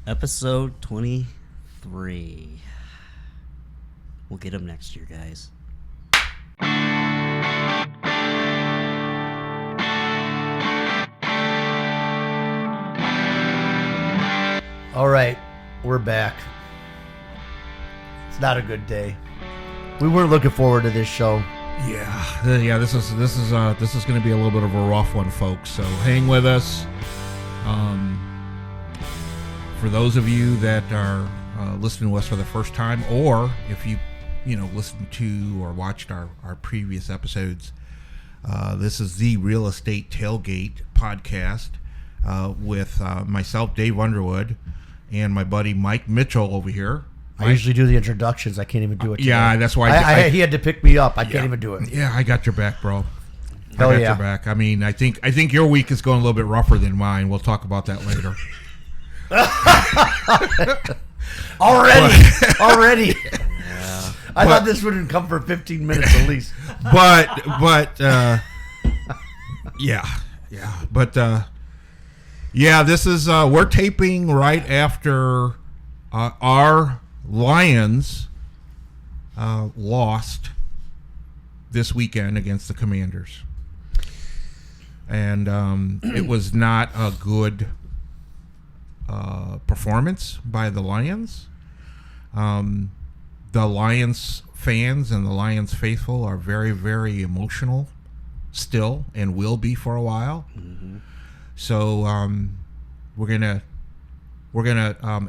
Episode 23. We'll get them next year, guys. All right, we're back. It's not a good day. We weren't looking forward to this show. Yeah. This is going to be a little bit of a rough one, folks. So hang with us. For those of you that are listening to us for the first time, or if you listened to or watched our previous episodes, this is the Real Estate Tailgate podcast with myself, Dave Underwood, and my buddy Mike Mitchell over here. I usually do the introductions. I can't even do it today. Yeah, that's why he had to pick me up. I can't even do it. Yeah, I got your back, bro. Hell I got your back. I mean, I think your week is going a little bit rougher than mine. We'll talk about that later. Already. Yeah. I thought this wouldn't come for 15 minutes at least. This is we're taping right after our Lions lost this weekend against the Commanders, and it was not a good performance by the Lions. The Lions fans and the Lions faithful are very, very emotional still, and will be for a while. Mm-hmm. So we're gonna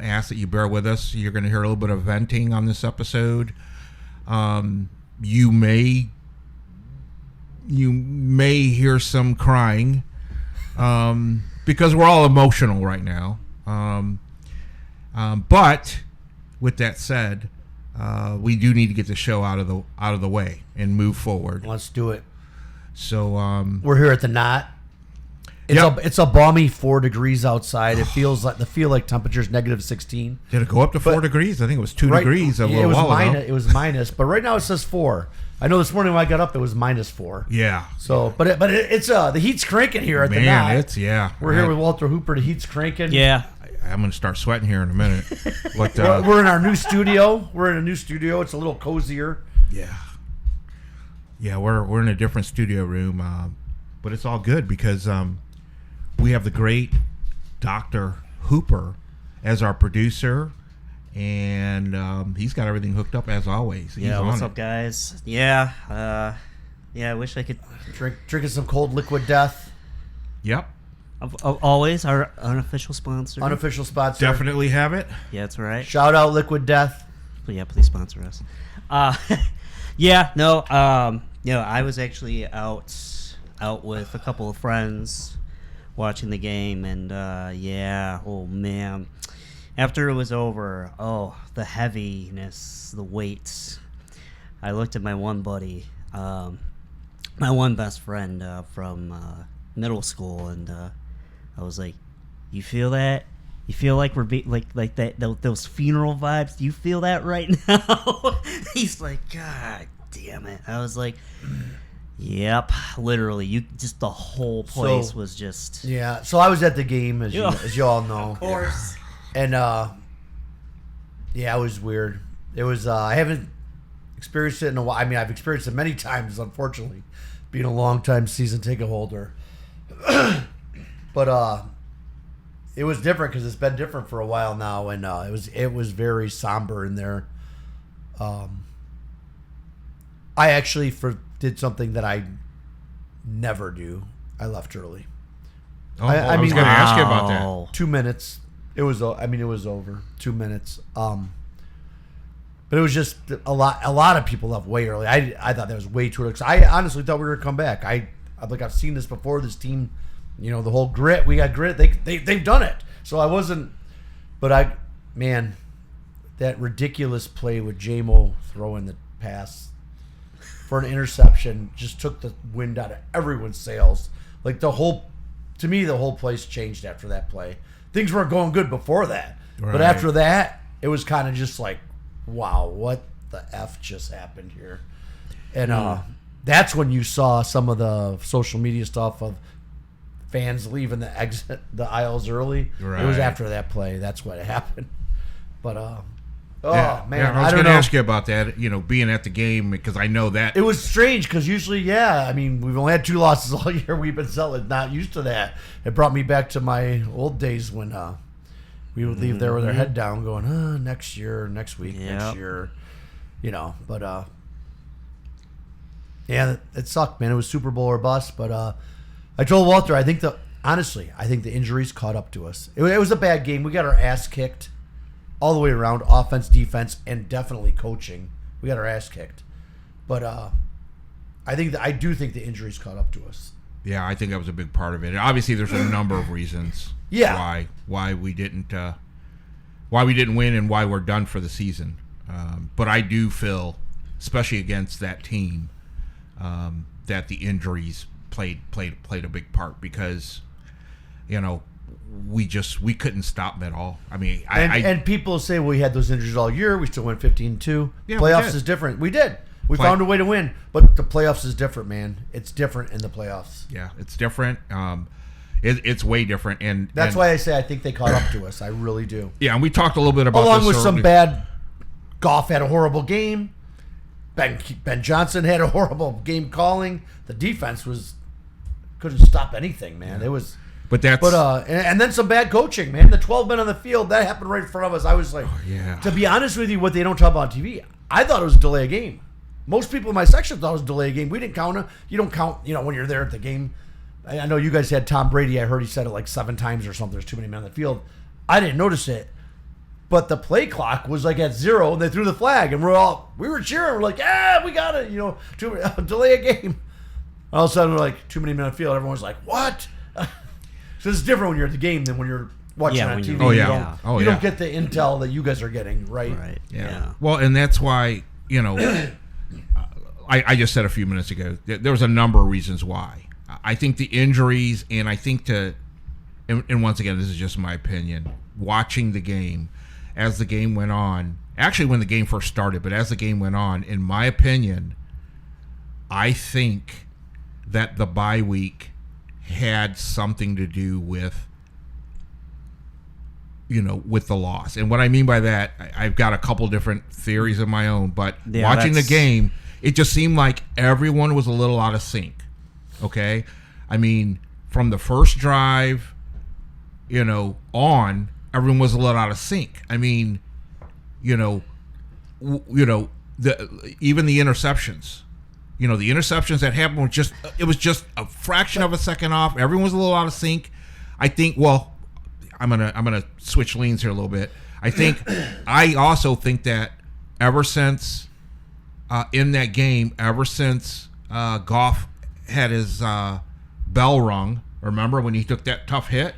ask that you bear with us. You're gonna hear a little bit of venting on this episode. You may hear some crying because we're all emotional right now. But with that said, we do need to get the show out of the way and move forward. Let's do it. So we're here at the Knot. It's a balmy 4 degrees outside. It feels like the temperature is negative 16. Did it go up to 4 degrees? I think it was 2 degrees a little while ago. It was minus, but right now it says 4. I know this morning when I got up it was minus 4. Yeah. So, but it's the heat's cranking here at the Knot. We're here with Walter Hooper. The heat's cranking. Yeah. I'm going to start sweating here in a minute. But, we're in our new studio. It's a little cozier. Yeah. Yeah, we're in a different studio room, but it's all good because we have the great Dr. Hooper as our producer, and he's got everything hooked up as always. What's up, guys? Yeah, I wish I could drinking some cold liquid death. Yep. Always our unofficial sponsor. Definitely have it. Yeah, that's right. Shout out Liquid Death. Yeah, please sponsor us. I was actually out with a couple of friends watching the game, and oh man, after it was over, the heaviness, the weights. I looked at my one buddy, my one best friend from middle school, and I was like, "You feel that? You feel like we're like that? Those funeral vibes? Do you feel that right now?" He's like, "God damn it!" I was like, "Yep, literally. The whole place was just." Yeah. So I was at the game, as you all know, of course. And it was weird. It was I haven't experienced it in a while. I mean, I've experienced it many times, unfortunately, being a long-time season ticket holder. But it was different because it's been different for a while now, and it was very somber in there. I actually did something that I never do. I left early. I was going to ask you about that. 2 minutes. It was over. 2 minutes. But it was just a lot of people left way early. I thought that was way too early. I honestly thought we were going to come back. I've seen this before. This team, the whole grit. We got grit. They've done it. So I wasn't. But that ridiculous play with J-Mo throwing the pass for an interception just took the wind out of everyone's sails. Like the whole place changed after that play. Things weren't going good before that, but after that, it was kind of just like, wow, what the F just happened here? And that's when you saw some of the social media stuff of fans leaving the aisles early. Right. It was after that play. That's what happened. But man, I was don't going to know. ask you about that. Being at the game, because I know that It was strange because usually, I mean, we've only had 2 losses all year. We've been not used to that. It brought me back to my old days when we would leave there with our head down, going, next year, next week, next year, But yeah, it sucked, man. It was Super Bowl or bust. But I told Walter, honestly, I think the injuries caught up to us. It was a bad game. We got our ass kicked all the way around, offense, defense, and definitely coaching. We got our ass kicked. But I do think the injuries caught up to us. Yeah, I think that was a big part of it. Obviously, there's a number of reasons why we didn't win and why we're done for the season. But I do feel, especially against that team, that the injuries played a big part because, we couldn't stop them at all. I mean, and people say we had those injuries all year. We still went 15-2. Yeah, playoffs is different. We did. We found a way to win, but the playoffs is different, man. It's different in the playoffs. Yeah, it's different. It's way different, and that's why I say I think they caught up to us. I really do. Yeah, and we talked a little bit about along this with some early. bad. Goff had a horrible game. Ben Johnson had a horrible game calling. The defense couldn't stop anything, man. It was. But and then some bad coaching, man. The 12 men on the field, that happened right in front of us. I was like, to be honest with you, what they don't talk about on TV, I thought it was a delay of game. Most people in my section thought it was a delay of game. We didn't count it. You don't count, when you're there at the game. I know you guys had Tom Brady. I heard he said it like 7 times or something. There's too many men on the field. I didn't notice it. But the play clock was like at 0, and they threw the flag, and we were cheering. We're like, we got it. Delay a game. All of a sudden, we're like, too many men on the field. Everyone's like, what? So it's different when you're at the game than when you're watching on TV. You don't get the intel that you guys are getting, right? Right. Yeah. Well, and that's why, I just said a few minutes ago, there was a number of reasons why. I think the injuries, and I think and once again, this is just my opinion, watching the game, as the game went on, actually when the game first started, but as the game went on, in my opinion, I think that the bye week had something to do with the loss. And what I mean by that, I've got a couple different theories of my own, but watching the game, it just seemed like everyone was a little out of sync. Okay? I mean, from the first drive, on, everyone was a little out of sync. I mean, even the interceptions. The interceptions that happened was just a fraction of a second off. Everyone was a little out of sync. I think. Well, I'm gonna switch lanes here a little bit. I also think that ever since in that game, ever since Goff had his bell rung, remember when he took that tough hit?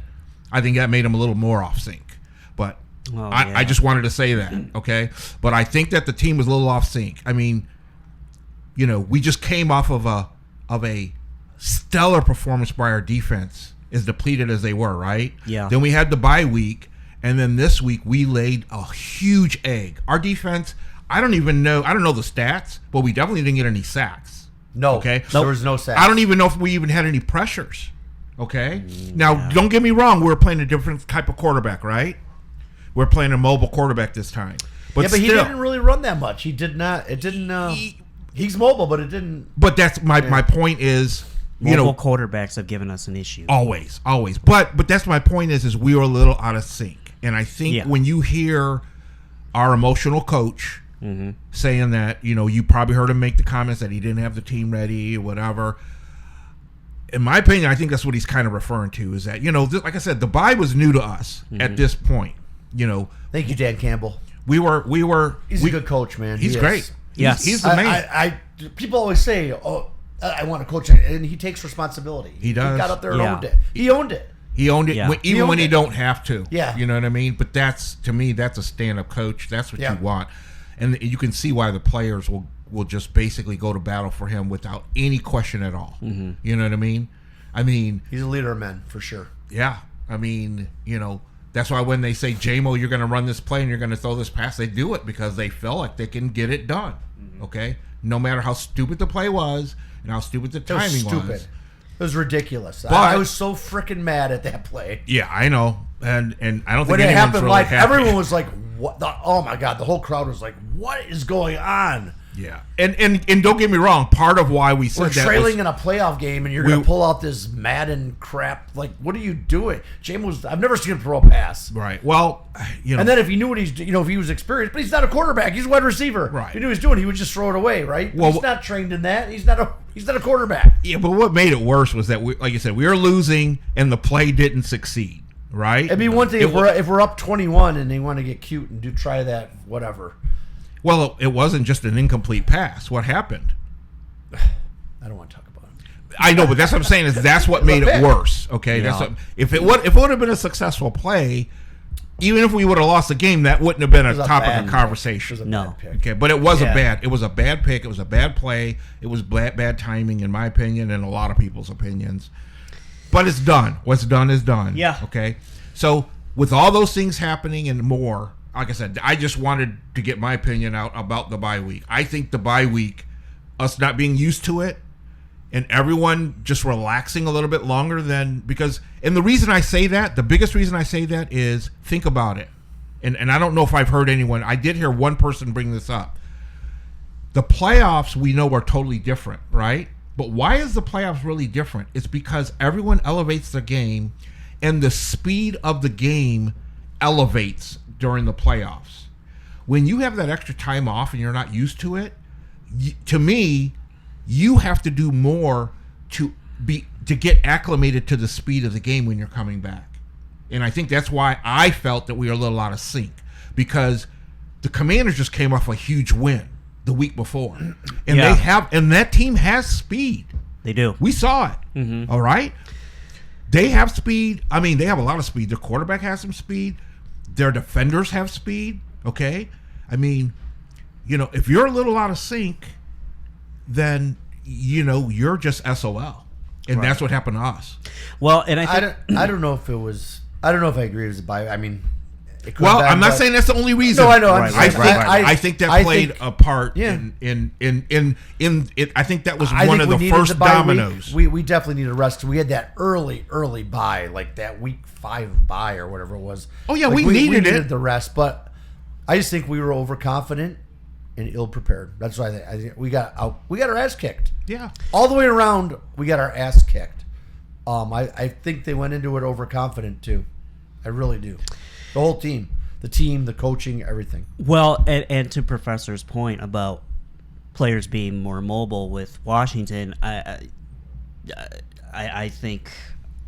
I think that made him a little more off sync. But I just wanted to say that, okay? But I think that the team was a little off sync. I mean, we just came off of a stellar performance by our defense, as depleted as they were, right? Yeah. Then we had the bye week, and then this week we laid a huge egg. Our defense, I don't know the stats, but we definitely didn't get any sacks. No. Okay? There was no sacks. I don't even know if we even had any pressures. Okay? Now, don't get me wrong, we're playing a different type of quarterback, right? We're playing a mobile quarterback this time. But he didn't really run that much. He did not. It didn't. He's mobile, but it didn't. But that's my point is, mobile quarterbacks have given us an issue. Always. But that's my point is we were a little out of sync. And I think when you hear our emotional coach saying that, you probably heard him make the comments that he didn't have the team ready or whatever. In my opinion, I think that's what he's kind of referring to is that, like I said, the bye was new to us at this point. Thank you, Dan Campbell. We were. He's a good coach, man. He's great. Yes. He's the man. People always say, I want to coach, and he takes responsibility. He does. He got up there and owned it. He owned it. He owned it, even when he don't have to. Yeah. You know what I mean? But to me, that's a stand-up coach. That's what you want. And you can see why the players will just basically go to battle for him without any question at all. Mm-hmm. You know what I mean? He's a leader of men, for sure. Yeah. That's why when they say, J-Mo, you're going to run this play and you're going to throw this pass, they do it because they feel like they can get it done. Mm-hmm. Okay? No matter how stupid the play was and how stupid the timing was. was ridiculous. But- I was so freaking mad at that play. Yeah, I know. And I don't think When it anyone's happened, really like happy. everyone was like, "What? Oh my god!" The whole crowd was like, "What is going on?" Yeah, and don't get me wrong. Part of why we said We're that trailing was, in a playoff game, and you're going to pull out this Madden crap. Like, what are you doing? I've never seen him throw a pass. right. Well, you know, And then if he knew what if he was experienced, but he's not a quarterback. He's a wide receiver. Right. If he knew what he was doing, he would just throw it away, right? Well, he's not trained in that. He's not a quarterback. yeah. But what made it worse was that like you said, we were losing, and the play didn't succeed. Right. It'd be one thing if we're up 21 and they want to get cute and try that, whatever. Well, it wasn't just an incomplete pass. What happened? I don't want to talk about it. I know, but that's what I'm saying. Is that's what made it worse? Okay, Yeah. that's what, if it would have been a successful play, even if we would have lost the game, that wouldn't have been a was a topic bad of pick. conversation. It was a No. bad pick. Okay, but it was Yeah. a bad pick. It was a bad play. It was bad timing, in my opinion, and a lot of people's opinions. But it's done. What's done is done. Yeah. Okay. So with all those things happening and more, like I said, I just wanted to get my opinion out about the bye week. I think the bye week, us not being used to it, and everyone just relaxing a little bit longer and the reason I say that, the biggest reason I say that is, think about it. And I don't know if I've heard anyone, I did hear one person bring this up. The playoffs we know are totally different, right? But why is the playoffs really different? It's because everyone elevates their game, and the speed of the game elevates during the playoffs. When you have that extra time off and you're not used to it, to me, you have to do more to get acclimated to the speed of the game when you're coming back. And I think that's why I felt that we were a little out of sync, because the Commanders just came off a huge win the week before, and that team has speed. They do. We saw it. All right, they have speed. I mean, they have a lot of speed. Their quarterback has some speed. Their defenders have speed. Okay, I mean, if you're a little out of sync, then you're just SOL, and that's what happened to us. Well, and I think I don't know if it was. I don't know if I agree with the bye. I mean, it could Well, have been, I'm not but- saying that's the only reason. No, I know. Right, I think that played a part Yeah. in it. I think that was I one think of we the needed first bye dominoes. week. We definitely needed a rest. We had that early bye, like that week 5 bye or whatever it was. Oh, yeah, Like, we needed it. the rest, but I just think we were overconfident and ill prepared. That's why I think we got our ass kicked. Yeah. All the way around, we got our ass kicked. I think they went into it overconfident too. I really do. The whole team, the coaching, everything. Well, and to Professor's point about players being more mobile with Washington, I think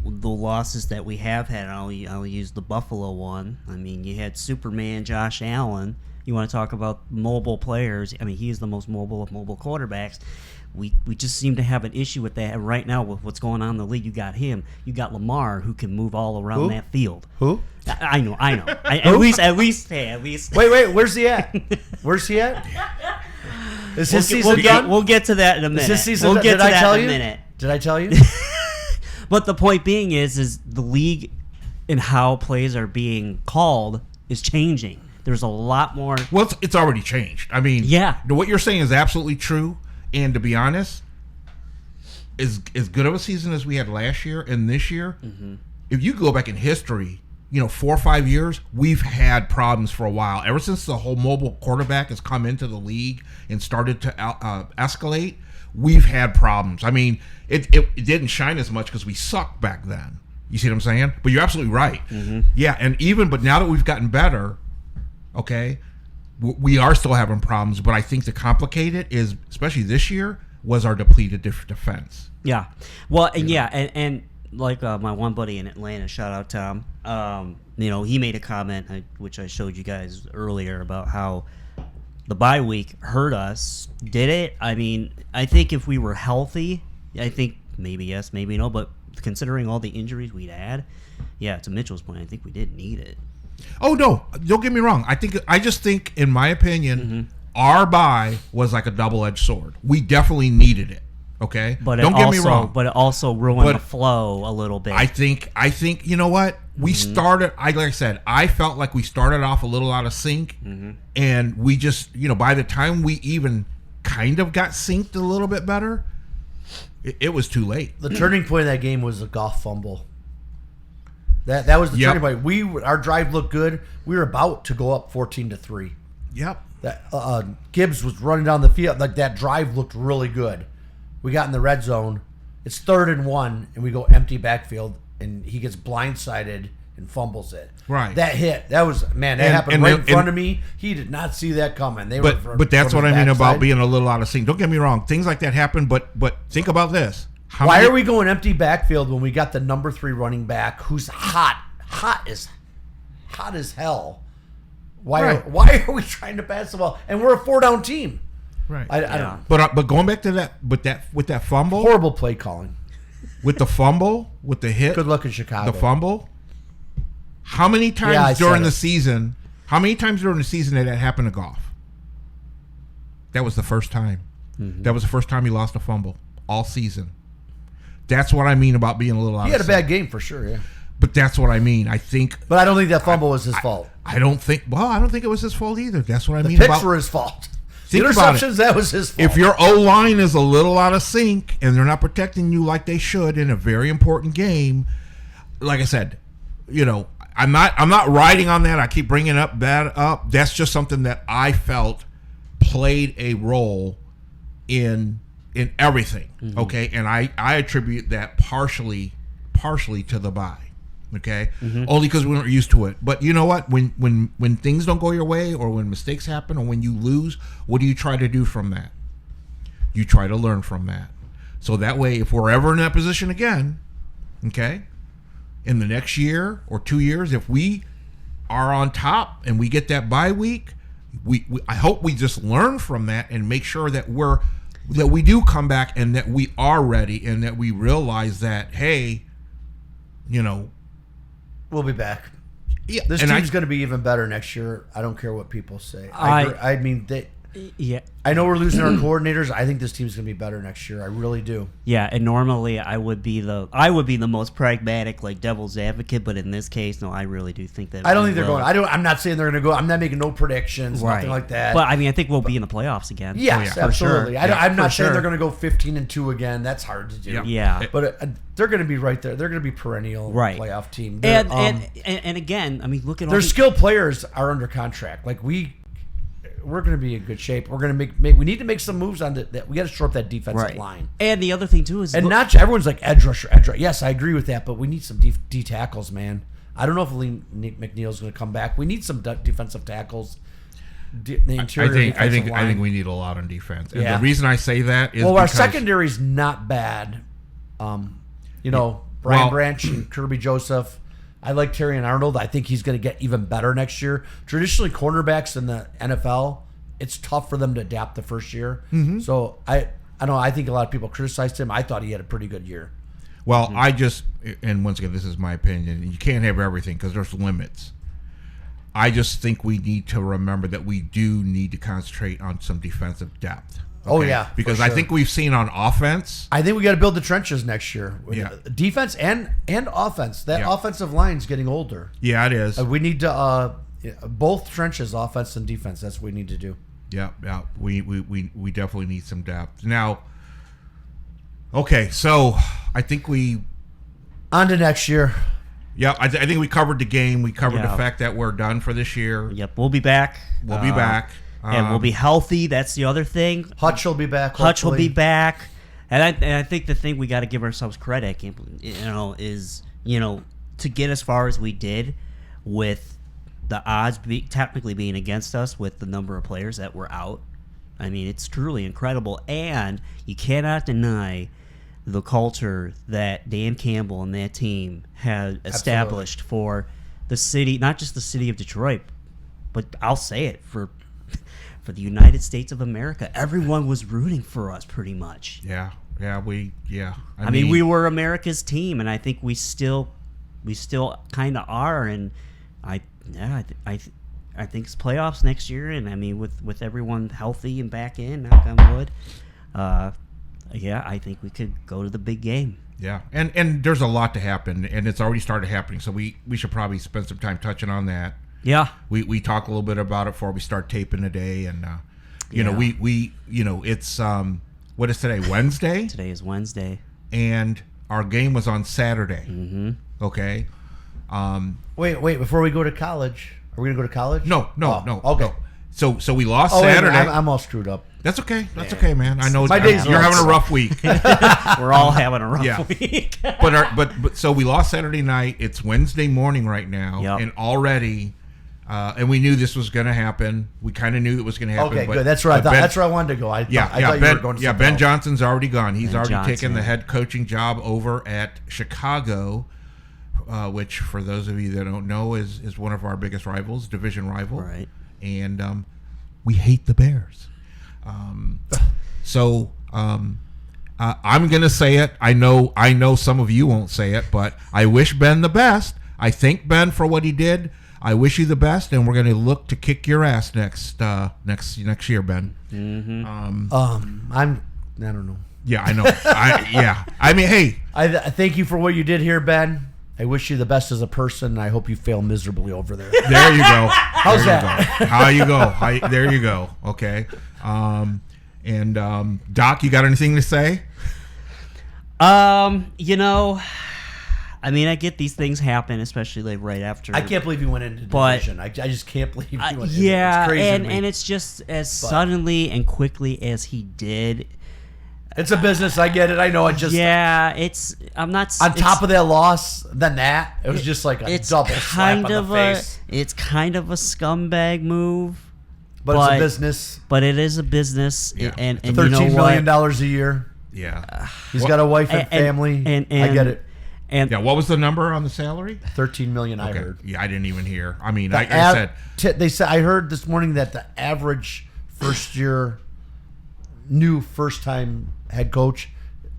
the losses that we have had, I'll use the Buffalo one. I mean, you had Superman Josh Allen. You want to talk about mobile players? I mean, he is the most mobile of mobile quarterbacks. We just seem to have an issue with that. And right now, with what's going on in the league, you got him. You got Lamar, who can move all around Who? that field. Who? I know. At least. Wait. Where's he at? Where's he at? Is his season done? We'll get to that in a minute. Is his season we'll done? get Did to I that tell in you? a minute. Did I tell you? But the point being is the league and how plays are being called is changing. There's a lot more. Well, it's already changed. I mean, Yeah. what you're saying is absolutely true. And to be honest, as good of a season as we had last year and this year, if you go back in history, 4 or 5 years, we've had problems for a while. Ever since the whole mobile quarterback has come into the league and started to escalate, we've had problems. I mean, it didn't shine as much because we sucked back then. You see what I'm saying? But you're absolutely right. Yeah, but now that we've gotten better, okay, we are still having problems. But I think the complicated is, especially this year, was our depleted defense. Yeah. Well, and like my one buddy in Atlanta, shout out Tom. He made a comment which I showed you guys earlier about how the bye week hurt us. Did it? I mean, I think if we were healthy, I think maybe yes, maybe no. But considering all the injuries we'd had, yeah, to Mitchell's point, I think we did need it. Oh no! Don't get me wrong. I just think, in my opinion, our bye was like a double-edged sword. We definitely needed it. Okay, But don't get me wrong. But it also ruined the flow a little bit. I think you know what? We started. Like I said, I felt like we started off a little out of sync, and we just by the time we even kind of got synced a little bit better, it was too late. The turning point of that game was the Goff fumble. That was the turning point. Our drive looked good. We were about to go up 14-3. Yep. That Gibbs was running down the field. Like, that drive looked really good. We got in the red zone. It's 3rd and 1, and we go empty backfield, and he gets blindsided and fumbles it. Right. That hit. That was, man, that happened right in front of me. He did not see that coming. But that's what I mean about being a little out of sync. Don't get me wrong. Things like that happen, but think about this. Why are we going empty backfield when we got the number 3 running back who's hot as hell? Why are we trying to pass the ball? And we're a 4-down team. Right. I don't. But going back to that, with that fumble, Horrible play calling. With the fumble, with the hit, Good luck in Chicago. the fumble. How many times during the season? How many times during the season did that happen to Goff? That was the first time. Mm-hmm. That was the first time he lost a fumble all season. That's what I mean about being a little out. He had a bad game for sure, yeah. But that's what I mean. I think. But I don't think that fumble was his fault. I don't think it was his fault either. That's what I mean. The picks were his fault. The interceptions, that was his fault. If your O-line is a little out of sync and they're not protecting you like they should in a very important game, like I said, I'm not riding on that. I keep bringing that up. That's just something that I felt played a role in everything. Mm-hmm. Okay, and I attribute that partially to the bye. Okay, mm-hmm. Only because we weren't used to it. But you know what? When things don't go your way, or when mistakes happen, or when you lose, what do you try to do from that? You try to learn from that. So that way, if we're ever in that position again, okay, in the next year or 2 years, if we are on top and we get that bye week, I hope we just learn from that and make sure that we do come back and that we are ready and that we realize that, hey, we'll be back. Yeah, this team's going to be even better next year. I don't care what people say. I mean, I know we're losing our coordinators. I think this team's going to be better next year. I really do. Yeah, and normally I would be the most pragmatic, like devil's advocate, but in this case, no, I really do think that. I don't think they're going. I'm not saying they're going to go. I'm not making no predictions, nothing like that. But I mean, I think we'll be in the playoffs again. Yes, absolutely. Sure. I'm not saying they're going to go 15-2 again. That's hard to do. Yeah. But they're going to be right there. They're going to be perennial playoff team. And again, I mean, look at all their skilled players are under contract. Like we're going to be in good shape. We're going to make. We need to make some moves on that. We got to shore up that defensive line. And the other thing too is, not everyone's like edge rusher. Yes, I agree with that. But we need some D tackles, man. I don't know if McNeil's going to come back. We need some defensive tackles. The interior. I think we need a lot on defense. And the reason I say that is our secondary's not bad. Brian Branch and Kirby Joseph. I like Terry and Arnold. I think he's going to get even better next year. Traditionally, cornerbacks in the NFL, it's tough for them to adapt the first year. Mm-hmm. So I know. I think a lot of people criticized him. I thought he had a pretty good year. Well, and once again, this is my opinion. You can't have everything because there's limits. I just think we need to remember that we do need to concentrate on some defensive depth. Okay? Oh, yeah. Because I think we've seen on offense. I think we got to build the trenches next year. Yeah. Defense and offense. That offensive line's getting older. Yeah, it is. We need to both trenches, offense and defense. That's what we need to do. Yeah. We definitely need some depth. Now, okay, so I think on to next year. Yeah, I think we covered the game. We covered the fact that we're done for this year. Yep, we'll be back. We'll be back. And we'll be healthy. That's the other thing. Hutch will be back. Hutch will be back. And I think the thing we got to give ourselves credit, is to get as far as we did with the odds technically being against us with the number of players that were out. I mean, it's truly incredible. And you cannot deny the culture that Dan Campbell and that team had established for the city, not just the city of Detroit, but I'll say it, for the United States of America. Everyone was rooting for us pretty much. Yeah. I mean, we were America's team, and I think we still kind of are. And I think it's playoffs next year, and I mean, with everyone healthy and back in, knock on wood, I think we could go to the big game. Yeah, and there's a lot to happen, and it's already started happening. So we should probably spend some time touching on that. Yeah, we talk a little bit about it before we start taping today, and we it's what is today? Wednesday? Today is Wednesday. And our game was on Saturday. Mm-hmm. Okay. Wait. Before we go to college, are we gonna go to college? No. Okay. No. So we lost Wait a Saturday. minute, I'm all screwed up. That's okay. That's okay, man. I know My days you're are having a awesome. rough week. We're all having a rough Yeah. week. but so we lost Saturday night. It's Wednesday morning right now, Yep. and already, and we knew this was going to happen. We kind of knew it was going to happen. Okay, but, good. That's where I but thought. Ben- That's where I wanted to go. I thought you were Ben, going to Ben something else. Johnson's already gone. He's Ben already Johnson. taken the head coaching job over at Chicago, which, for those of you that don't know, is one of our biggest rivals, division rival. Right. And we hate the Bears. So I'm gonna say it. I know some of you won't say it, but I wish Ben the best. I thank Ben for what he did. I wish you the best, and we're gonna look to kick your ass next year, Ben. Mm-hmm. I don't know. Yeah, I know. I mean, hey, I thank you for what you did here, Ben. I wish you the best as a person. And I hope you fail miserably over there. there you go. How's There you that? go. How you go? There you go. Okay. And Doc, you got anything to say? You know, I mean, I get these things happen, especially like right after. I can't believe you went into But- division. I just can't believe you went into yeah, It's crazy to me. and it's just as suddenly and quickly as he did. It's a business. I get it. I know. I just I'm not on top of that loss, then that it was just like a it's double slap kind on of the face. it's kind of a scumbag move, But it's a business. but it is a business, Yeah. and you $13 know million what? a year. Yeah. He's got a wife and family. and I get it. And Yeah. What was the number on the salary? 13 million. I Okay. heard. Yeah, I didn't even hear. I mean, The like I said, they said I heard this morning that the average new first time head coach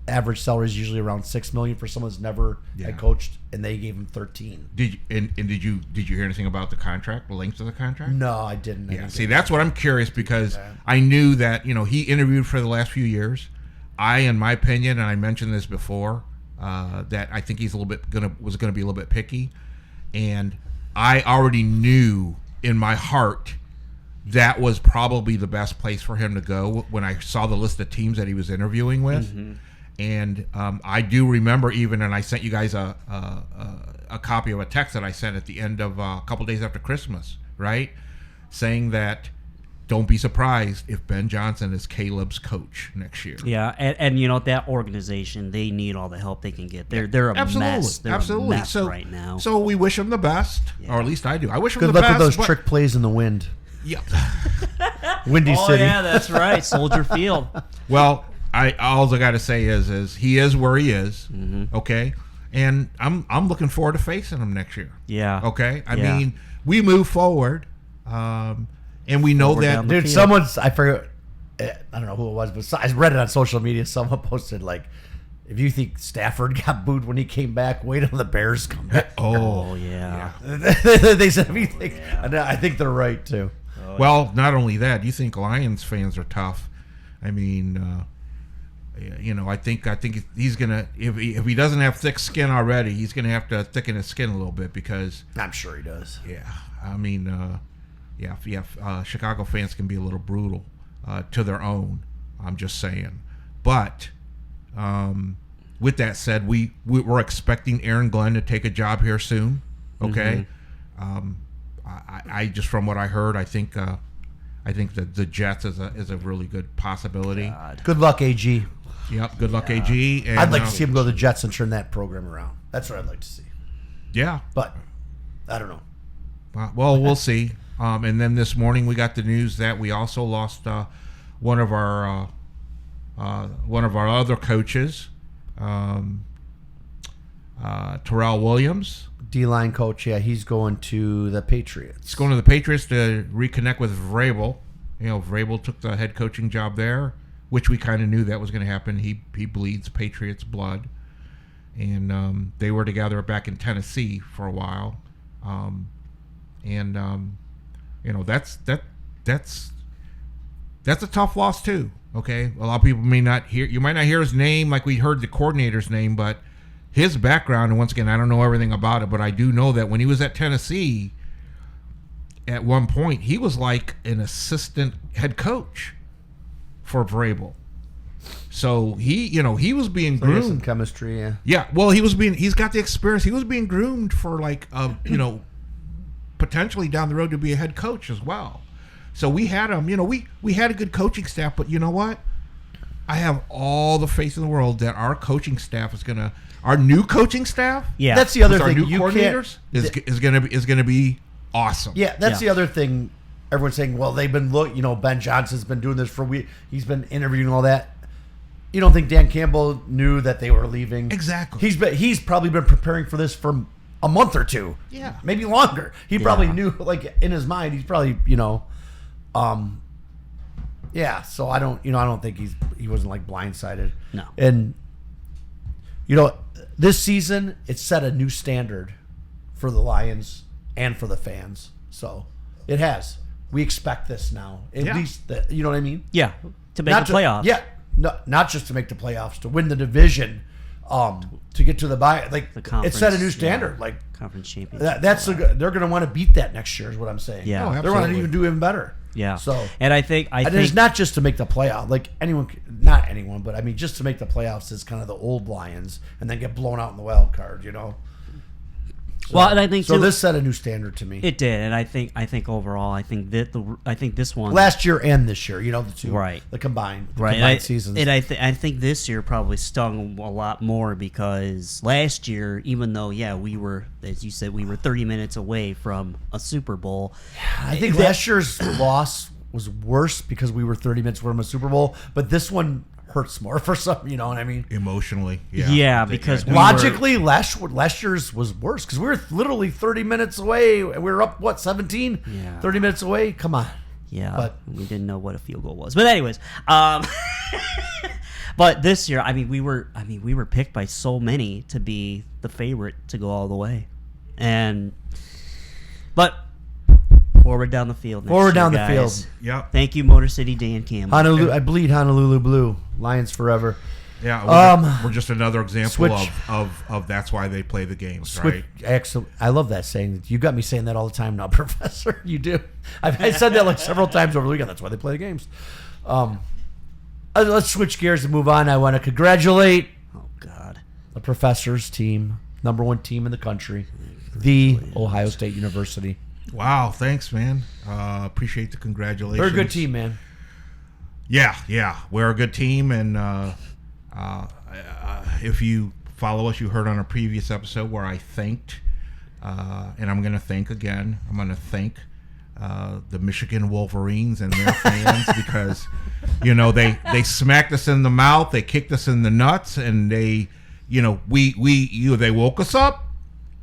average salary is usually around $6 million for someone who's never Yeah. head coached, and they gave him 13. did you, and did you hear anything about the contract, the length of the contract? No, I didn't. I Yeah, didn't see, get that's what I'm curious because I knew that, he interviewed for the last few years. In my opinion, and I mentioned this before, that I think he's was gonna be a little bit picky, and I already knew in my heart that was probably the best place for him to go when I saw the list of teams that he was interviewing with. Mm-hmm. And I do remember even, and I sent you guys a copy of a text that I sent at the end of a couple days after Christmas, right? Saying that don't be surprised if Ben Johnson is Caleb's coach next year. Yeah, and that organization, they need all the help they can get. They're a mess. They're Absolutely. a mess right now. So we wish him the best, or at least I do. I wish him Good the luck best. with those but- trick plays in the wind. Yeah. Windy Oh City. yeah, that's right, Soldier Field. Well, all I got to say is he is where he is. Mm-hmm. Okay, and I'm looking forward to facing him next year. Yeah. Okay, I Yeah. mean we move forward, and we know Forward that. down the Dude, field. someone's, I forget, I don't know who it was, but I read it on social media. Someone posted, like, if you think Stafford got booed when he came back, wait until the Bears come back. Oh yeah. They said, if you think, and I think they're right, too. Well, not only that, you think Lions fans are tough. I mean, I think he's gonna if he doesn't have thick skin already, he's gonna have to thicken his skin a little bit because I'm sure he does. yeah, I mean, Chicago fans can be a little brutal to their own. I'm just saying, but with that said, we're expecting Aaron Glenn to take a job here soon. Okay. I just from what I heard, I think that the Jets is a really good possibility. Good luck, AG. Yep. Good luck, AG. And, I'd like to see him go to the Jets and turn that program around. That's what I'd like to see. Yeah. But I don't know. Well, we'll see. And then this morning we got the news that we also lost one of our other coaches, Terrell Williams. D-line coach, yeah, he's going to the Patriots. He's going to the Patriots to reconnect with Vrabel. Vrabel took the head coaching job there, which we kind of knew that was going to happen. He bleeds Patriots blood, and they were together back in Tennessee for a while, that's a tough loss too. Okay, a lot of people may not hear. You might not hear his name like we heard the coordinator's name, but his background, and once again, I don't know everything about it, but I do know that when he was at Tennessee, at one point, he was like an assistant head coach for Vrabel. So he was being So he has some groomed. chemistry, yeah. Yeah, well, he's got the experience. He was being groomed for like potentially down the road to be a head coach as well. So we had him, we had a good coaching staff, but you know what? I have all the faith in the world that our coaching staff our new coaching staff, Yeah. That's the other our thing. new You coordinators can't, is gonna be awesome. yeah, that's Yeah. the other thing. Everyone's saying, well, they've been Ben Johnson's been doing this for a week. He's been interviewing all that. You don't think Dan Campbell knew that they were leaving? Exactly. He's probably been preparing for this for a month or two. Yeah. Maybe longer. He probably knew, like, in his mind, he's probably, yeah. So I don't think he wasn't like blindsided. No. And this season it set a new standard for the Lions and for the fans. So it has. We expect this now. At least, you know what I mean? Yeah. To make the playoffs. Yeah. No, not just to make the playoffs, to win the division, to get to the bye. Like, The it conference, set a new standard. yeah. Like, Conference championship. they're going to want to beat that next year. Is what I'm saying. Yeah. Oh, They're going to absolutely. even do even better. Yeah. So, and I think and it's not just to make the playoff. Like not anyone, but I mean, just to make the playoffs is kind of the old Lions, and then get blown out in the wild card. So, Well, and I think so. too, This set a new standard to me. it did, and I think overall, I think this one Last year and this year, the two, Right. the combined seasons. And I think this year probably stung a lot more because last year, even though we were, as you said, we were 30 minutes away from a Super Bowl. I think last year's loss was worse because we were 30 minutes from a Super Bowl, but this one hurts more for some. You know what I mean? Emotionally, Yeah, because we Logically, last year's was worse because we were literally 30 minutes away. We were up 17? Yeah. 30 minutes away. Come on. Yeah, But- we didn't know what a field goal was. But anyways, but this year, we were picked by so many to be the favorite to go all the way, but forward down the field. Forward down the guys. field. Yep. Thank you, Motor City Dan Campbell. Honolulu, I bleed Honolulu blue. Lions forever. Yeah, we're just another example Switch. of that's why they play the games, Switch, right? Excellent. I love that saying. You got me saying that all the time now, Professor. You do. I said that like several times over the weekend. That's why they play the games. Let's switch gears and move on. I want to congratulate Oh God. the Professor's team, #1 team in the country, the Ohio State University. Wow, thanks, man. Appreciate the congratulations. They're a good team, man. Yeah, we're a good team, and if you follow us, you heard on a previous episode where I thanked, and I'm going to thank again. I'm going to thank the Michigan Wolverines and their fans because, they smacked us in the mouth, they kicked us in the nuts, and they woke us up.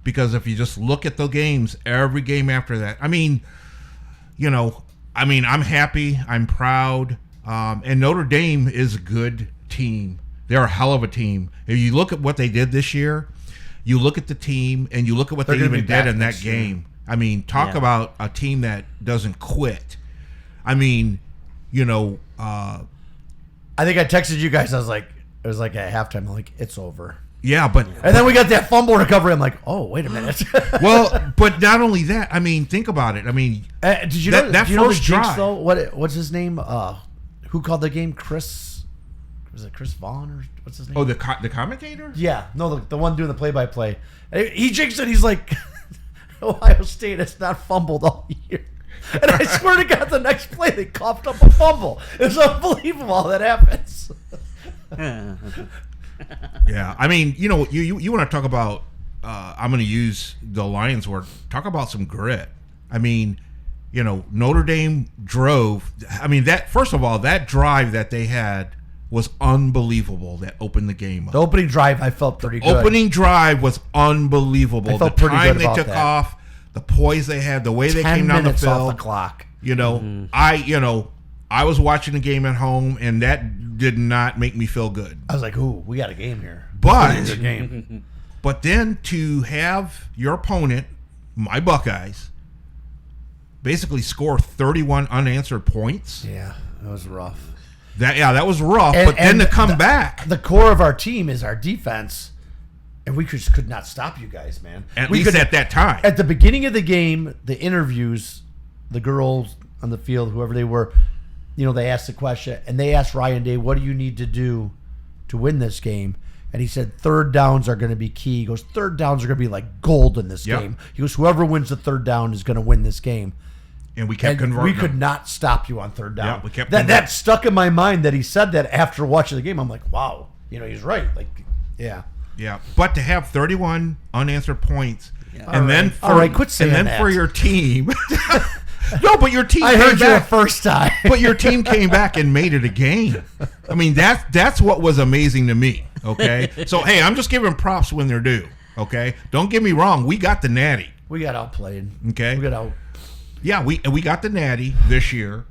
Because if you just look at the games, every game after that, I'm happy, I'm proud, and Notre Dame is a good team. They're a hell of a team. If you look at what they did this year, you look at the team, and you look at what They're they gonna even be back did in that next year. game. Talk Yeah. about a team that doesn't quit. I think I texted you guys. I was like, it was like at halftime. I'm like, it's over. Yeah, but And then we got that fumble recovery. I'm like, oh, wait a minute. well, but not only that. Think about it. Did you That- know that do you know the first jinx drive. though? What's his name? Who called the game? Chris? Was it Chris Vaughn or what's his name? oh, the commentator? yeah, no, the one doing the play-by-play. He jinxed it. He's like, Ohio State has not fumbled all year. And I swear to God, the next play they coughed up a fumble. It's unbelievable how that happens. Yeah, you want to talk about? I'm going to use the Lions word. Talk about some grit. Notre Dame drove. That first of all, that drive that they had was unbelievable. That opened the game up. The opening drive, I felt pretty good. Opening drive was unbelievable. I felt the pretty time good they about took that. off, the poise they had, the way they 10 came down the minutes off field. the clock. I was watching the game at home, and that did not make me feel good. I was like, ooh, we got a game here. But It's a game. But then to have your opponent, my Buckeyes, basically score 31 unanswered points. Yeah, that was rough. That was rough. And- but then to and come back, The core of our team is our defense, and we just could not stop you guys, man. at We least could- at that time. At the beginning of the game, the interviews, the girls on the field, whoever they were, they asked the question, and they asked Ryan Day, what do you need to do to win this game? And he said, third downs are going to be key. He goes, third downs are going to be like gold in this game. He goes, whoever wins the third down is going to win this game. And we kept converting. We could not stop you on third down. Yeah, we kept that stuck in my mind that he said that after watching the game. I'm like, wow, he's right. Like, yeah. Yeah, but to have 31 unanswered points, and then quit saying that. For your team. No, but your team. I heard you the first time. But your team came back and made it a game. I mean, that's what was amazing to me. Okay, so hey, I'm just giving props when they're due. Okay, don't get me wrong. We got the natty. We got outplayed. Okay, we got out. Yeah, we got the natty this year,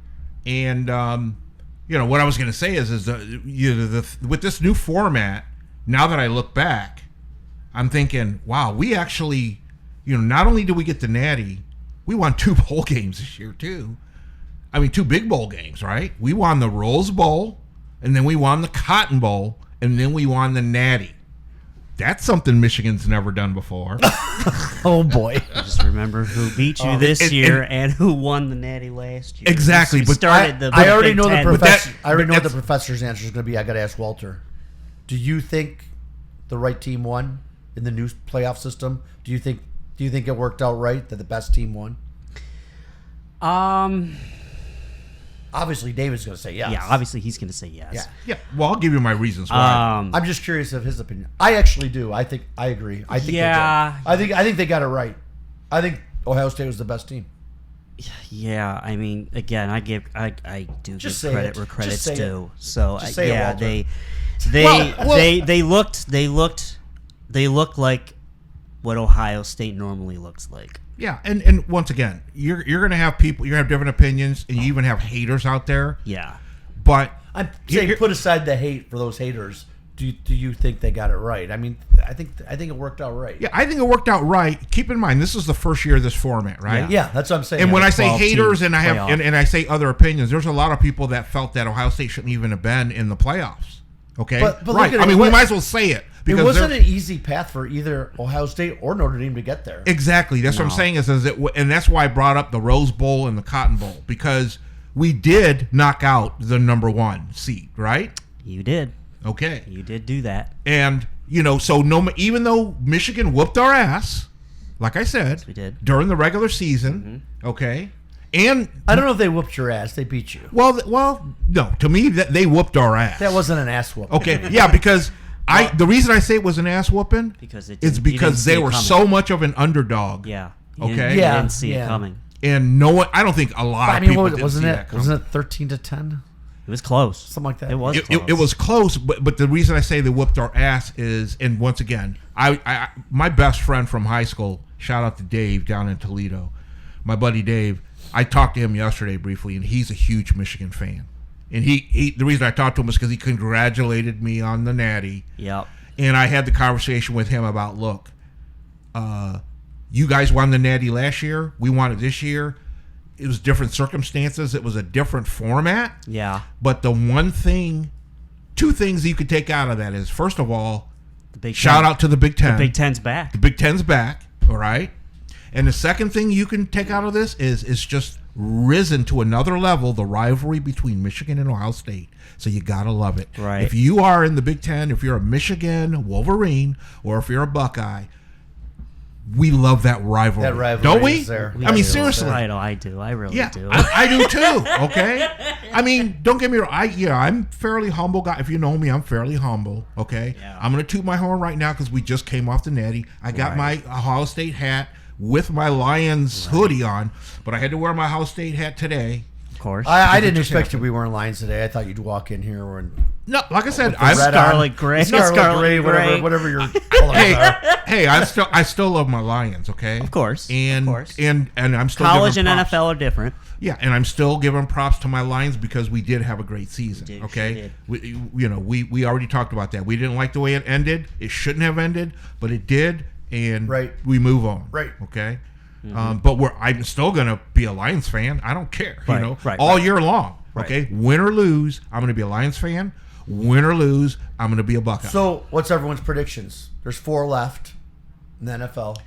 and what I was going to say is with this new format. Now that I look back, I'm thinking, wow, we actually, not only did we get the natty, we won 2 bowl games this year too. I mean, 2 big bowl games, right? We won the Rose Bowl, and then we won the Cotton Bowl, and then we won the natty. That's something Michigan's never done before. Oh boy! I just remember who beat you this year and who won the natty last year. Exactly, but I already know the professor. I already know what the professor's answer is going to be. I got to ask Walter. Do you think the right team won in the new playoff system? Do you think it worked out right that the best team won? Obviously, David's going to say yes. Yeah, obviously he's going to say yes. Yeah. Well, I'll give you my reasons why. I'm just curious of his opinion. I actually do. I agree. I think they did. I think they got it right. I think Ohio State was the best team. Yeah, I mean, again, I do Just give credit where credit's due. So they looked like what Ohio State normally looks like. Yeah, and once again, you're going to have people, you're going to have different opinions, and you even have haters out there. Yeah. But I'm saying put aside the hate for those haters. Do you think they got it right? I mean, I think it worked out right. Yeah, I think it worked out right. Keep in mind, this is the first year of this format, right? Yeah, that's what I'm saying. And when I say haters and I have and I say other opinions, there's a lot of people that felt that Ohio State shouldn't even have been in the playoffs. Okay, but right. I mean, we might as well say it. Because it wasn't an easy path for either Ohio State or Notre Dame to get there. Exactly. That's what I'm saying and that's why I brought up the Rose Bowl and the Cotton Bowl, because we did knock out the number 1 seed, right? You did. Okay. You did do that. And, so even though Michigan whooped our ass, like I said, yes, we did. During the regular season, okay? And I don't know if they whooped your ass. They beat you. Well, no. To me, they whooped our ass. That wasn't an ass whooping. Okay. Yeah, because the reason I say it was an ass whooping is because they were so much of an underdog. Yeah. Okay. You didn't see it coming. And no one, I don't think a lot of people didn't see that coming. Wasn't it 13-10? It was close. Something like that. It was close. It was close, but the reason I say they whooped our ass is, and once again, I my best friend from high school, shout out to Dave down in Toledo, my buddy Dave. I talked to him yesterday briefly, and he's a huge Michigan fan. And he the reason I talked to him was because he congratulated me on the natty. Yep. And I had the conversation with him about, look, you guys won the natty last year. We won it this year. It was different circumstances. It was a different format. Yeah. But the two things you could take out of that is, first of all, shout out to the Big Ten. The Big Ten's back. The Big Ten's back, all right? And the second thing you can take out of this is it's just risen to another level, the rivalry between Michigan and Ohio State. So you got to love it. Right. If you are in the Big Ten, if you're a Michigan Wolverine, or if you're a Buckeye, we love that rivalry. That rivalry don't we? Is there. I mean, seriously. I know, I do. I really do. I do too, okay? I mean, don't get me wrong. I'm fairly humble guy. If you know me, I'm fairly humble, okay? Yeah. I'm going to toot my horn right now because we just came off the natty. I got my Ohio State hat with my Lions hoodie on, but I had to wear my Ohio State hat today. Of course. I didn't expect you to be wearing Lions today. I thought you'd walk in here wearing... No, like I said, I'm Scarlet Gray. Scarlet Gray, whatever your colors are. Hey, I still love my Lions, okay? Of course. And I'm still college and props. NFL are different. Yeah, and I'm still giving props to my Lions because we did have a great season. We did, okay, sure did. We already talked about that. We didn't like the way it ended. It shouldn't have ended, but it did, and we move on. Right. Okay. But I'm still gonna be a Lions fan. I don't care. All year long. Right. Okay. Win or lose, I'm gonna be a Lions fan. Win or lose, I'm gonna be a Buckeye. So, what's everyone's predictions? There's 4 left in the NFL.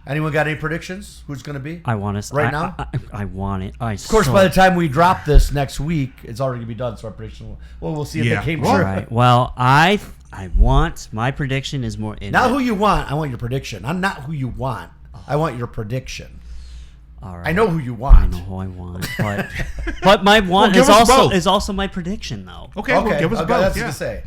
Anyone got any predictions? Who's going to be? I want to right now. I want it. Of course, by the time we drop this next week, it's already going to be done. So our prediction. Well, we'll see if it came true. All right. Well, I want my prediction is more. Not who you want. I want your prediction. I'm not who you want. I want your prediction. All right. I know who you want. I know who I want, but my want is also my prediction though. Okay. Well, give us both. That's yeah. to say.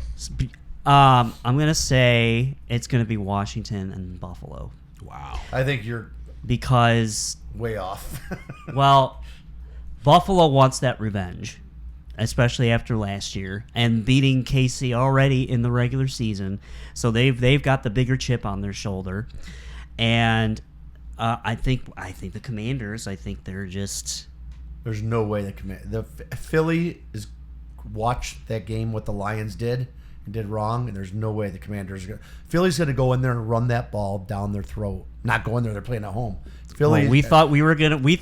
I'm gonna say it's gonna be Washington and Buffalo. Wow. I think you're because way off. Well, Buffalo wants that revenge, especially after last year and beating KC already in the regular season. So they've got the bigger chip on their shoulder, and I think the Commanders. I think they're just. There's no way the Philly is watched that game what the Lions did wrong, and there's no way the Commanders are going. Philly's going to go in there and run that ball down their throat. Not go in there; they're playing at home. Philly. Well, we thought we were gonna. Yeah,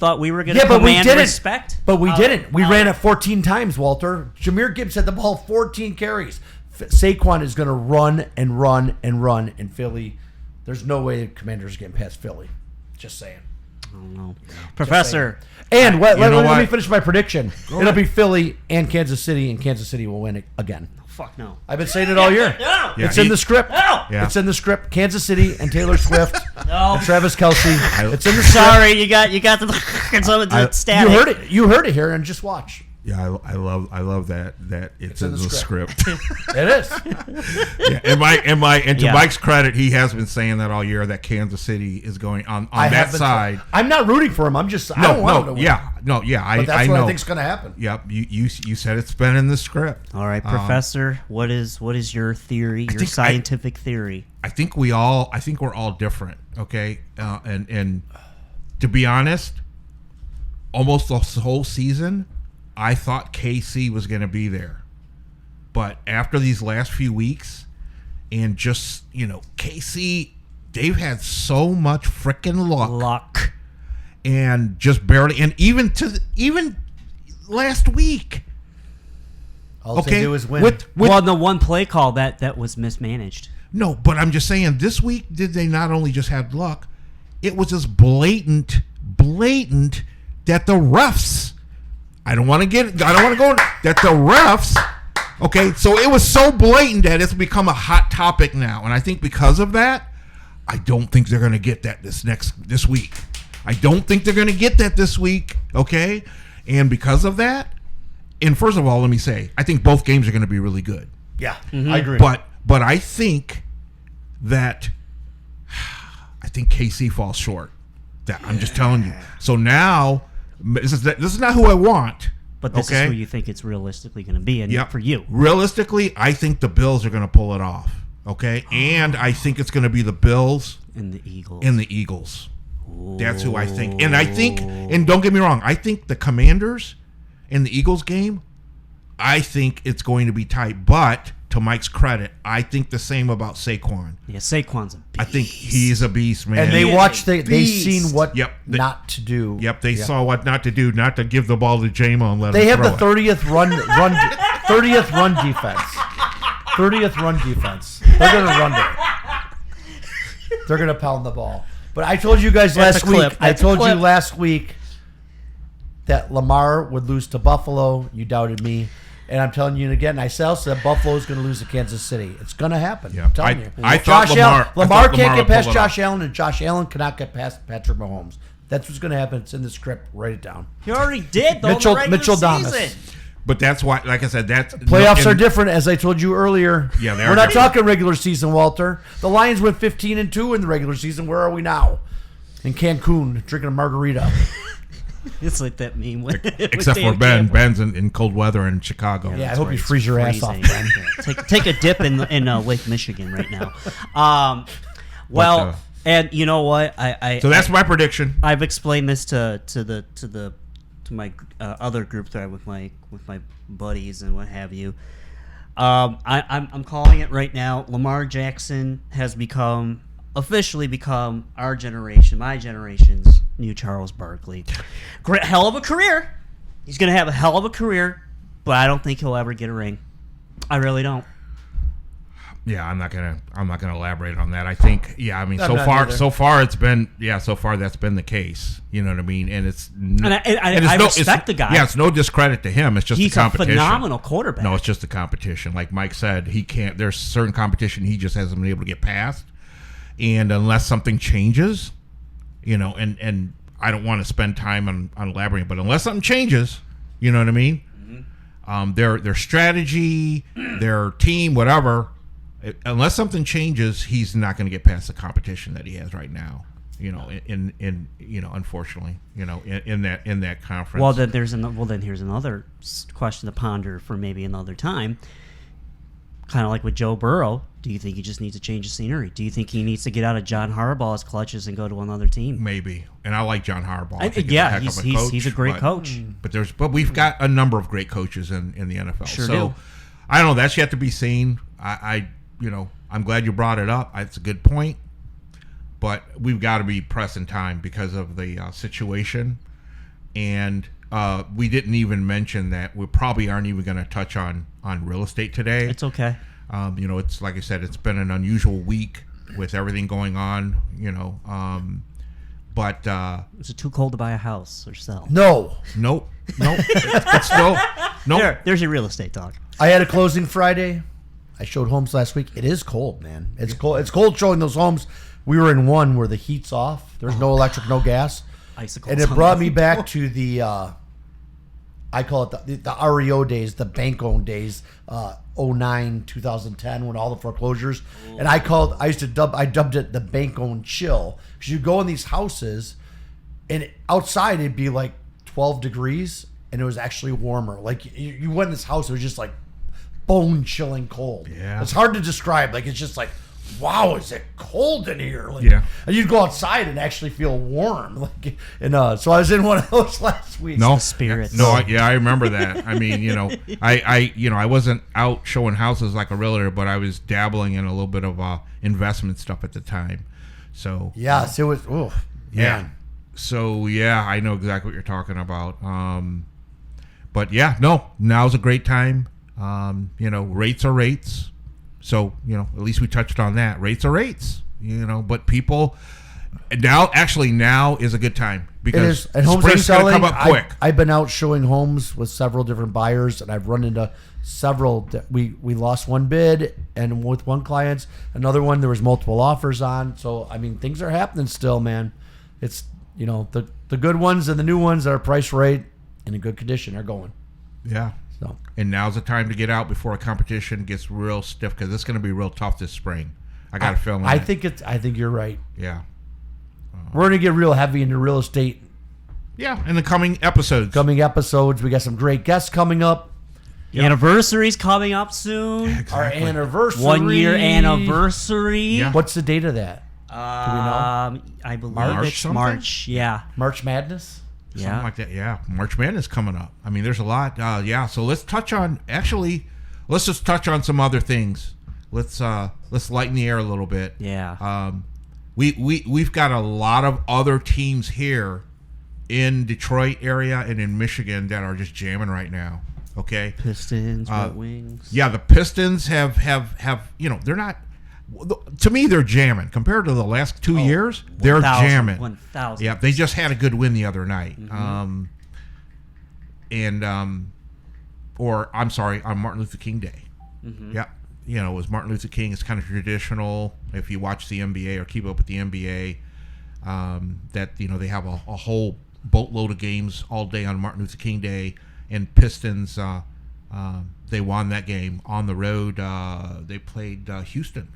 but we didn't. Respect. But we didn't. We ran it 14 times, Walter. Jameer Gibbs had the ball 14 carries. Saquon is going to run and run and run in Philly. There's no way the Commanders are getting past Philly. Just saying. I don't know, Professor. And let me finish my prediction. It'll be Philly and Kansas City will win it again. Fuck no. I've been saying it all year. No. It's in the script. No. Yeah. It's in the script. Kansas City and Taylor Swift No. and Travis Kelce. It's in the script. Sorry, you got the static. You heard it here, and just watch. Yeah, I love that it's in the script. It is. Yeah, and to Yeah. Mike's credit, he has been saying that all year that Kansas City is going on that side. I'm not rooting for him. I don't want him to win. But that's I what know. I think's going to happen. Yep, you said it's been in the script. All right, Professor, what is your theory? Your scientific theory? I think we're all different. Okay, and to be honest, almost the whole season, I thought KC was going to be there. But after these last few weeks, and just, KC, they've had so much freaking luck. And just barely, and even last week. All they do is win. With the one play call that was mismanaged. No, but I'm just saying, this week, did they not only just have luck, it was just blatant that the refs, I don't want to go that the refs, okay, so it was so blatant that it's become a hot topic now. And I think because of that, I don't think they're going to get that this week. I don't think they're going to get that this week, okay? And because of that, and first of all, let me say, I think both games are going to be really good. Yeah, I agree. But I think that KC falls short. That I'm just telling you. So now this is not who I want. But this is who you think it's realistically going to be, and for you. Realistically, I think the Bills are going to pull it off. Okay, and I think it's going to be the Bills and the Eagles. Ooh. That's who I think. And don't get me wrong, I think the Commanders and the Eagles game, I think it's going to be tight. But to Mike's credit, I think the same about Saquon. Yeah, Saquon's a beast. I think he's a beast, man. And they seen what not to do. Yep, they saw what not to do, not to give the ball to J-Mo and let they him have the throw 30th run 30th run defense. 30th run defense. They're going to run it. They're going to pound the ball. But I told you guys last week that Lamar would lose to Buffalo. You doubted me. And I'm telling you again, I also said Buffalo is going to lose to Kansas City. It's going to happen. Yeah, I'm telling you. I thought Lamar can't get past Josh Allen, and Josh Allen cannot get past Patrick Mahomes. That's what's going to happen. It's in the script. Write it down. You already did, though. Mitchell Thomas. But that's why, like I said, playoffs are different, as I told you earlier. Yeah, we're not talking regular season, Walter. The Lions went 15-2 in the regular season. Where are we now? In Cancun, drinking a margarita. It's like that meme. Except for Ben. Ben's in cold weather in Chicago. Yeah, I hope you freeze your ass off, Ben. Take a dip in Lake Michigan right now. And you know what? So that's my prediction. I've explained this to my other group thread with my buddies and what have you. I'm calling it right now. Lamar Jackson has officially become my generation's new Charles Barkley. Great, hell of a career. He's going to have a hell of a career, but I don't think he'll ever get a ring. I really don't. Yeah, I'm not gonna elaborate on that. I think, I mean, I'm so not far, either. so far it's been, so far that's been the case. You know what I mean? And it's I respect the guy. Yeah, it's no discredit to him. It's just He's the a competition. phenomenal quarterback. No, it's just the competition. Like Mike said, he can't. There's certain competition he just hasn't been able to get past, and unless something changes, and I don't want to spend time on elaborating, but unless something changes, you know what I mean? Their strategy, their team, whatever. Unless something changes, he's not going to get past the competition that he has right now. In unfortunately, in that conference. Well, then here's another question to ponder for maybe another time. Kind of like with Joe Burrow, do you think he just needs to change the scenery? Do you think he needs to get out of John Harbaugh's clutches and go to another team? Maybe, and I like John Harbaugh. I think he's a heck of a coach, he's a great coach. But we've got a number of great coaches in the NFL. Sure so do. I don't know. That's yet to be seen. I'm glad you brought it up. It's a good point. But we've got to be pressing time because of the situation. And we didn't even mention that we probably aren't even going to touch on real estate today. It's okay. It's like I said, it's been an unusual week with everything going on, but Is it too cold to buy a house or sell? No. nope. It's still, nope. There's your real estate talk. I had a closing Friday. I showed homes last week. It is cold, man. It's cold. It's cold showing those homes. We were in one where the heat's off. There's no electric, no gas. Icicles. And it brought me back to the, I call it the REO days, the bank-owned days, 09, 2010, when all the foreclosures. And I dubbed it the bank-owned chill. Because you go in these houses, and outside it'd be like 12 degrees, and it was actually warmer. Like, you went in this house, it was just like bone-chilling cold. Yeah. It's hard to describe. Like, it's just like, wow, is it cold in here? Like, Yeah. And you'd go outside and actually feel warm. Like, and so I was in one of those last week. No, the spirits. No, I remember that. I mean, I wasn't out showing houses like a realtor, but I was dabbling in a little bit of investment stuff at the time. So Yes, it was. Oh, yeah. man. So I know exactly what you're talking about. But now's a great time. Rates are rates. So, at least we touched on that. Rates are rates, but people now is a good time because And homes are spring's going to selling. come up quick. I've been out showing homes with several different buyers, and I've run into several. We lost one bid, and with one client, another one there was multiple offers on. So, I mean, things are happening still, man. It's, the good ones and the new ones that are priced right and in good condition are going. Yeah. So. And now's the time to get out before a competition gets real stiff because it's going to be real tough this spring. I got a feeling. I think you're right. Yeah. We're gonna get real heavy into real estate. Yeah, in the coming episodes. We got some great guests coming up. Anniversary's coming up soon. Exactly. Our anniversary. 1 year anniversary. Yeah. What's the date of that? I believe March it's something? March. Yeah. March Madness? Something like that. Yeah. March Madness coming up. I mean, there's a lot. So let's just touch on some other things. Let's lighten the air a little bit. Yeah. We've got a lot of other teams here in Detroit area and in Michigan that are just jamming right now. Okay. Pistons, Red Wings. Yeah, the Pistons have they're not. To me, they're jamming compared to the last 2 years. They're 1,000, jamming. 1,000. Yeah, they just had a good win the other night. Or I'm sorry, on Martin Luther King Day. Yeah, it was Martin Luther King. It's kind of traditional if you watch the NBA or keep up with the NBA. That they have a whole boatload of games all day on Martin Luther King Day, and Pistons. They won that game on the road. They played Houston.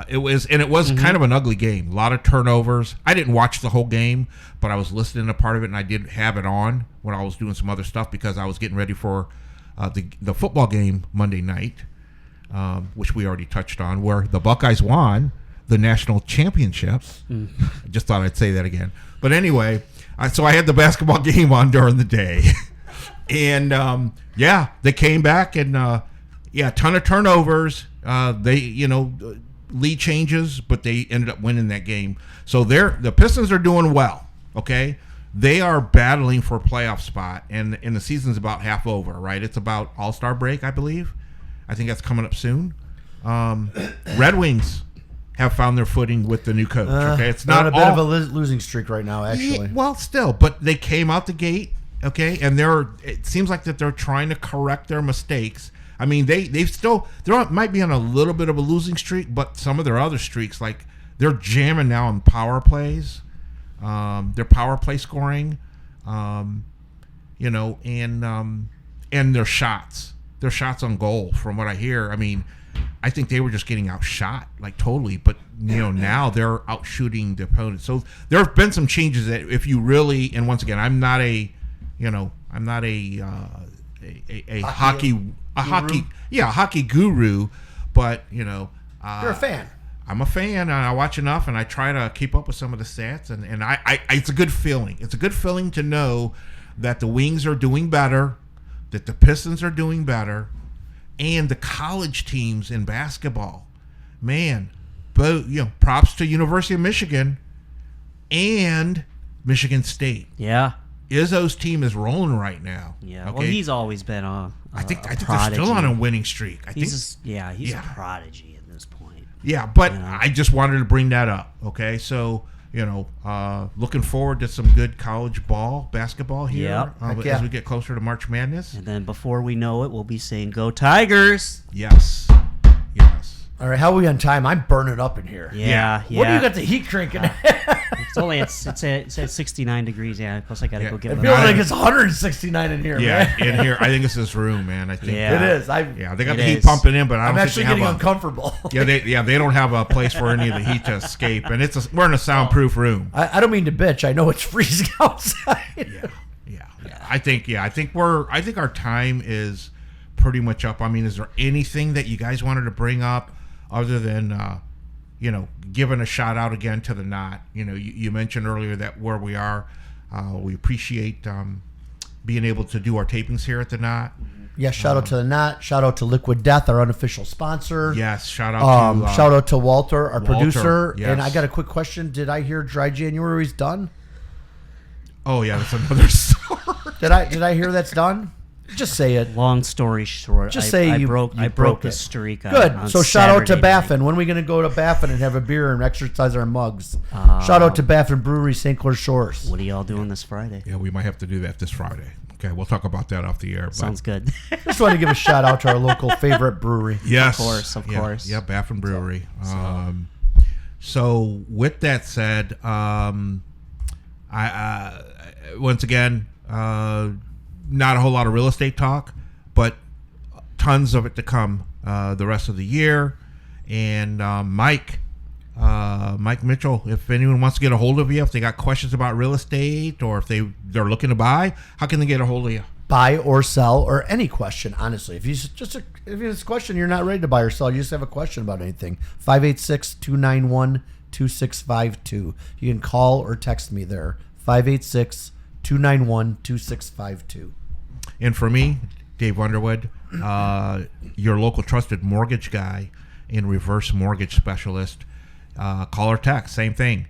It was kind of an ugly game. A lot of turnovers. I didn't watch the whole game, but I was listening to part of it, and I did have it on when I was doing some other stuff because I was getting ready for the football game Monday night, which we already touched on, where the Buckeyes won the national championships. I just thought I'd say that again. But anyway, so I had the basketball game on during the day. And, they came back and, a ton of turnovers. Lead changes, but they ended up winning that game. So the Pistons are doing well, okay? They are battling for a playoff spot, and the season's about half over, right? It's about All-Star break, I believe. I think that's coming up soon. Red Wings have found their footing with the new coach. Okay, it's They're not on a bit all, of a losing streak right now, actually. Yeah, well, still, but they came out the gate, okay, and it seems like that they're trying to correct their mistakes. I mean, they might be on a little bit of a losing streak, but some of their other streaks, like they're jamming now on power plays, their power play scoring, and their shots on goal. From what I hear, I mean, I think they were just getting outshot, like totally. But now they're outshooting the opponent. So there have been some changes that, if you really, and once again, I'm not a hockey guru, but you're a fan. I'm a fan, and I watch enough, and I try to keep up with some of the stats, and I it's a good feeling. It's a good feeling to know that the Wings are doing better, that the Pistons are doing better, and the college teams in basketball. Man, but props to University of Michigan and Michigan State. Yeah. Izzo's team is rolling right now. Yeah. Okay? Well, he's always been I think they're prodigy. still on a winning streak. He's a prodigy at this point. Yeah, but I just wanted to bring that up. Okay, so looking forward to some good college basketball here as we get closer to March Madness. And then before we know it, we'll be saying "Go Tigers!" Yes. All right, how are we on time? I'm burning up in here. Yeah. What do you got the heat cranking? It's at 69 degrees. Yeah. Plus, I gotta go get. It feels like it's 169 in here. Yeah, man. In here, I think it's this room, man. I think it is. They got the heat pumping in, but I'm actually getting uncomfortable. They don't have a place for any of the heat to escape, and we're in a soundproof room. I don't mean to bitch. I know it's freezing outside. Yeah. I think our time is pretty much up. I mean, is there anything that you guys wanted to bring up other than giving a shout out again to the Knot? You mentioned earlier that where we are, we appreciate being able to do our tapings here at the Knot. Yes, shout out to the Knot. Shout out to Liquid Death, our unofficial sponsor. Yes, shout out to Walter, our producer. Yes. And I got a quick question. Did I hear Dry January's done? Oh yeah, that's another story. Did I hear that's done? Just say it. Long story short, I broke the streak. Good. On so shout out to Saturday Baffin. night. When are we going to go to Baffin and have a beer and exercise our mugs? Shout out to Baffin Brewery, St. Clair Shores. What are y'all doing this Friday? Yeah, we might have to do that this Friday. Okay, we'll talk about that off the air. Sounds good. Just want to give a shout out to our local favorite brewery. Yes, of course. Yeah, Baffin Brewery. So with that said, I once again, not a whole lot of real estate talk, but tons of it to come the rest of the year. And Mike Mitchell, if anyone wants to get a hold of you, if they got questions about real estate or if they're looking to buy, how can they get a hold of you? Buy or sell, or any question, honestly. If it's a question you're not ready to buy or sell, you just have a question about anything, 586-291-2652. You can call or text me there, 586-291-2652. And for me, Dave Underwood, your local trusted mortgage guy and reverse mortgage specialist, call or text, same thing.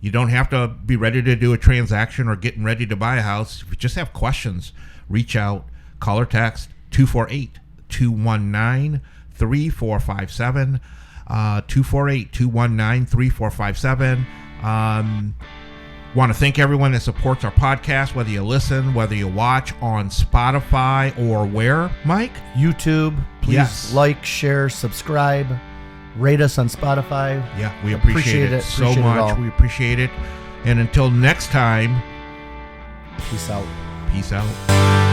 You don't have to be ready to do a transaction or getting ready to buy a house. If you just have questions, reach out, call or text 248-219-3457, 248-219-3457. Want to thank everyone that supports our podcast, whether you listen, whether you watch on Spotify or where, Mike? YouTube. Please like, share, subscribe, rate us on Spotify. Yeah, we appreciate it so much. We appreciate it. And until next time, peace out. Peace out.